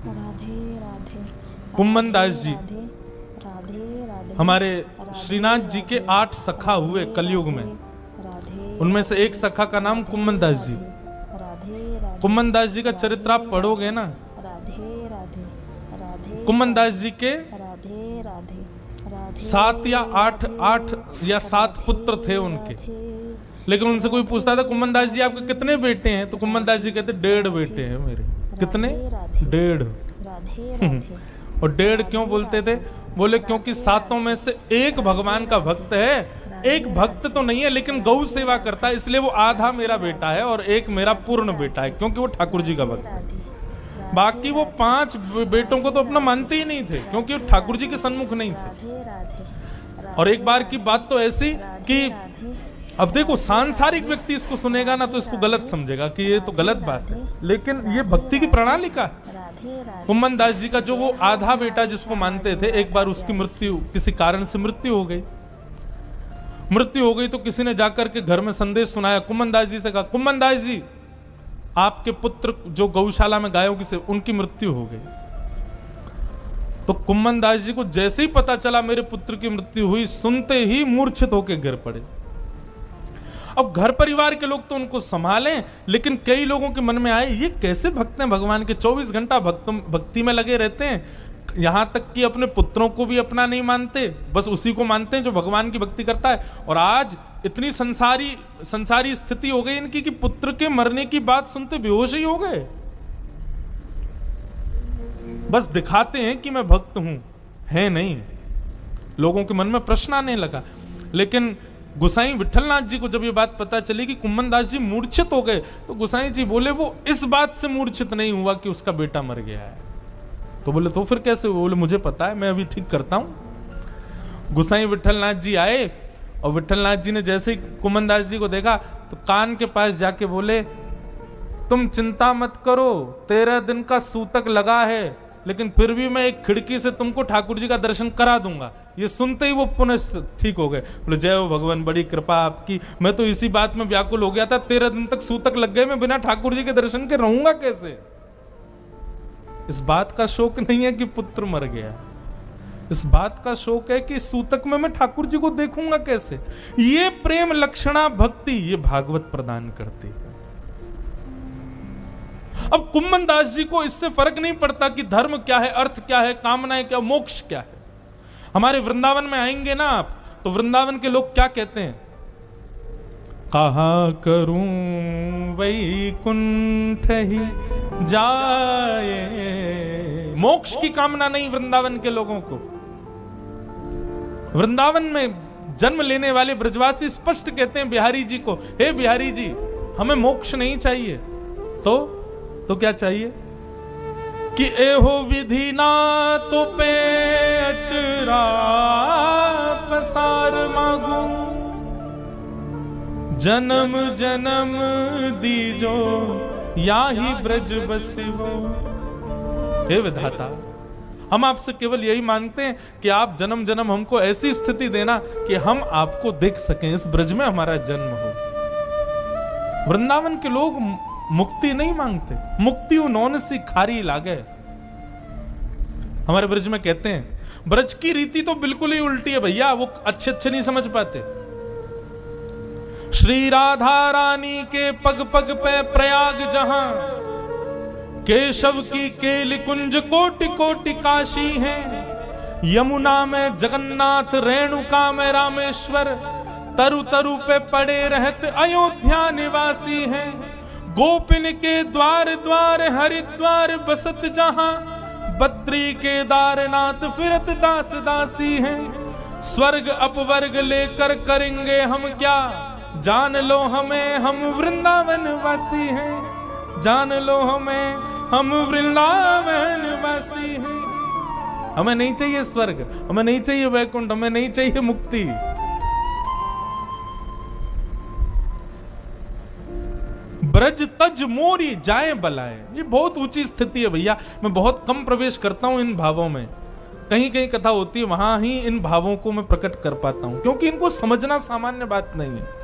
राधे राधे। कुम्मन दास जी राधे राधे राधे। हमारे श्रीनाथ जी के 8 सखा हुए कलयुग में, राधे उनमें से एक सखा का नाम कुम्मन दास जी। राधे राधे। कुम्मन दास जी का चरित्र आप पढ़ोगे ना, राधे राधे राधे। कुम्मन दास जी के राधे राधे राधे। 7 या 8 या 7 पुत्र थे उनके, लेकिन उनसे कोई पूछता था कुम्मन दास जी आपके कितने बेटे हैं, तो कुम्मन दास जी कहते 1.5 बेटे हैं मेरे। कितने? 1.5। राधे राधे। और 1.5 क्यों बोलते थे? बोले क्योंकि 7 में से एक भगवान का भक्त है, एक भक्त तो नहीं है लेकिन गौ सेवा करता है, इसलिए वो आधा मेरा बेटा है और एक मेरा पूर्ण बेटा है, क्योंकि वो ठाकुर जी का भक्त है। बाकी वो 5 बेटों को तो अपना मानते ही नहीं थे, क्योंकि वो ठाकुर जी के सन्मुख नहीं थे। और एक बार की बात तो ऐसी कि अब देखो सांसारिक व्यक्ति इसको सुनेगा ना तो इसको गलत समझेगा कि ये तो गलत बात है, लेकिन ये भक्ति की प्रणाली का। कुम्मन दास जी का जो वो आधा बेटा जिसको मानते थे, एक बार उसकी मृत्यु, किसी कारण से मृत्यु हो गई। मृत्यु हो गई तो किसी ने जाकर के घर में संदेश सुनाया, कुम्मन दास जी से कहा, कुम्मन दास जी आपके पुत्र जो गौशाला में गायों की से उनकी मृत्यु हो गई। तो कुम्मन दास जी को जैसे ही पता चला मेरे पुत्र की मृत्यु हुई, सुनते ही मूर्छित होकर गिर पड़े। अब घर परिवार के लोग तो उनको संभालें, लेकिन कई लोगों के मन में आए ये कैसे भक्त हैं भगवान के, 24 घंटा भक्ति में लगे रहते हैं, यहां तक कि अपने पुत्रों को भी अपना नहीं मानते, बस उसी को मानते हैं जो भगवान की भक्ति करता है। और आज इतनी संसारी स्थिति हो गई इनकी कि पुत्र के मरने की बात सुनते बेहोश ही हो गए। बस दिखाते हैं कि मैं भक्त हूं, है नहीं। लोगों के मन में प्रश्न आने लगा। लेकिन गोसाई विठलनाथ जी को जब ये बात पता चली कि कुम्मन दास जी मूर्छित हो गए, तो गोसाई जी बोले वो इस बात से मूर्छित नहीं हुआ कि उसका बेटा मर गया है। तो बोले तो फिर कैसे? बोले मुझे पता है, मैं अभी ठीक करता हूं। गोसाई विठलनाथ जी आए और विठलनाथ जी ने जैसे ही कुम्मन दास जी को देखा तो कान के पास जाके बोले, तुम चिंता मत करो, 13 दिन का सूतक लगा है, लेकिन फिर भी मैं एक खिड़की से तुमको ठाकुर जी का दर्शन करा दूंगा। ये सुनते ही वो पुनः ठीक हो गए। बोले जय हो भगवान, बड़ी कृपा आपकी, मैं तो इसी बात में व्याकुल हो गया था, 13 दिन तक सूतक लग गए, मैं बिना ठाकुर जी के दर्शन के रहूंगा कैसे। इस बात का शोक नहीं है कि पुत्र मर गया, इस बात का शोक है कि सूतक में मैं ठाकुर जी को देखूंगा कैसे। ये प्रेम लक्षणा भक्ति ये भागवत प्रदान करती है। अब कुम्मन दास जी को इससे फर्क नहीं पड़ता कि धर्म क्या है, अर्थ क्या है, कामनाएं क्या, मोक्ष क्या है। हमारे वृंदावन में आएंगे ना आप, तो वृंदावन के लोग क्या कहते हैं, कहा करूं वैकुंठ ही जाए। मोक्ष की कामना नहीं वृंदावन के लोगों को। वृंदावन में जन्म लेने वाले ब्रजवासी स्पष्ट कहते हैं बिहारी जी को, हे बिहारी जी हमें मोक्ष नहीं चाहिए। तो क्या चाहिए कि एहो विधि ना तो पे अचरा पसार मांगू, जन्म जन्म दीजो याही ब्रज बसिवो। हे विधाता, हम आपसे केवल यही मांगते हैं कि आप जन्म जन्म हमको ऐसी स्थिति देना कि हम आपको देख सकें, इस ब्रज में हमारा जन्म हो। वृंदावन के लोग मुक्ति नहीं मांगते, मुक्ति उन्होंने सी खारी लागे। हमारे ब्रज में कहते हैं, ब्रज की रीति तो बिल्कुल ही उल्टी है भैया, वो अच्छे नहीं समझ पाते। श्री राधा रानी के पग पग पे प्रयाग जहां, केशव की केली कुंज कोटि कोटि काशी है। यमुना में जगन्नाथ, रेणुका में रामेश्वर, तरु तरु पे पड़े रहते अयोध्या निवासी हैं। गोपिन के द्वार द्वार हरिद्वार बसत जहां, बद्री केदारनाथ फिरत दास दासी हैं। स्वर्ग अपवर्ग लेकर करेंगे हम क्या, जान लो हमें हम वृंदावन वासी हैं। जान लो हमें हम वृंदावन वासी हैं। हमें नहीं चाहिए स्वर्ग, हमें नहीं चाहिए वैकुंठ, हमें नहीं चाहिए मुक्ति। ब्रज तज मोरी जाए बलाए, ये बहुत ऊंची स्थिति है भैया। मैं बहुत कम प्रवेश करता हूं इन भावों में, कहीं कहीं कथा होती है वहां ही इन भावों को मैं प्रकट कर पाता हूं, क्योंकि इनको समझना सामान्य बात नहीं है।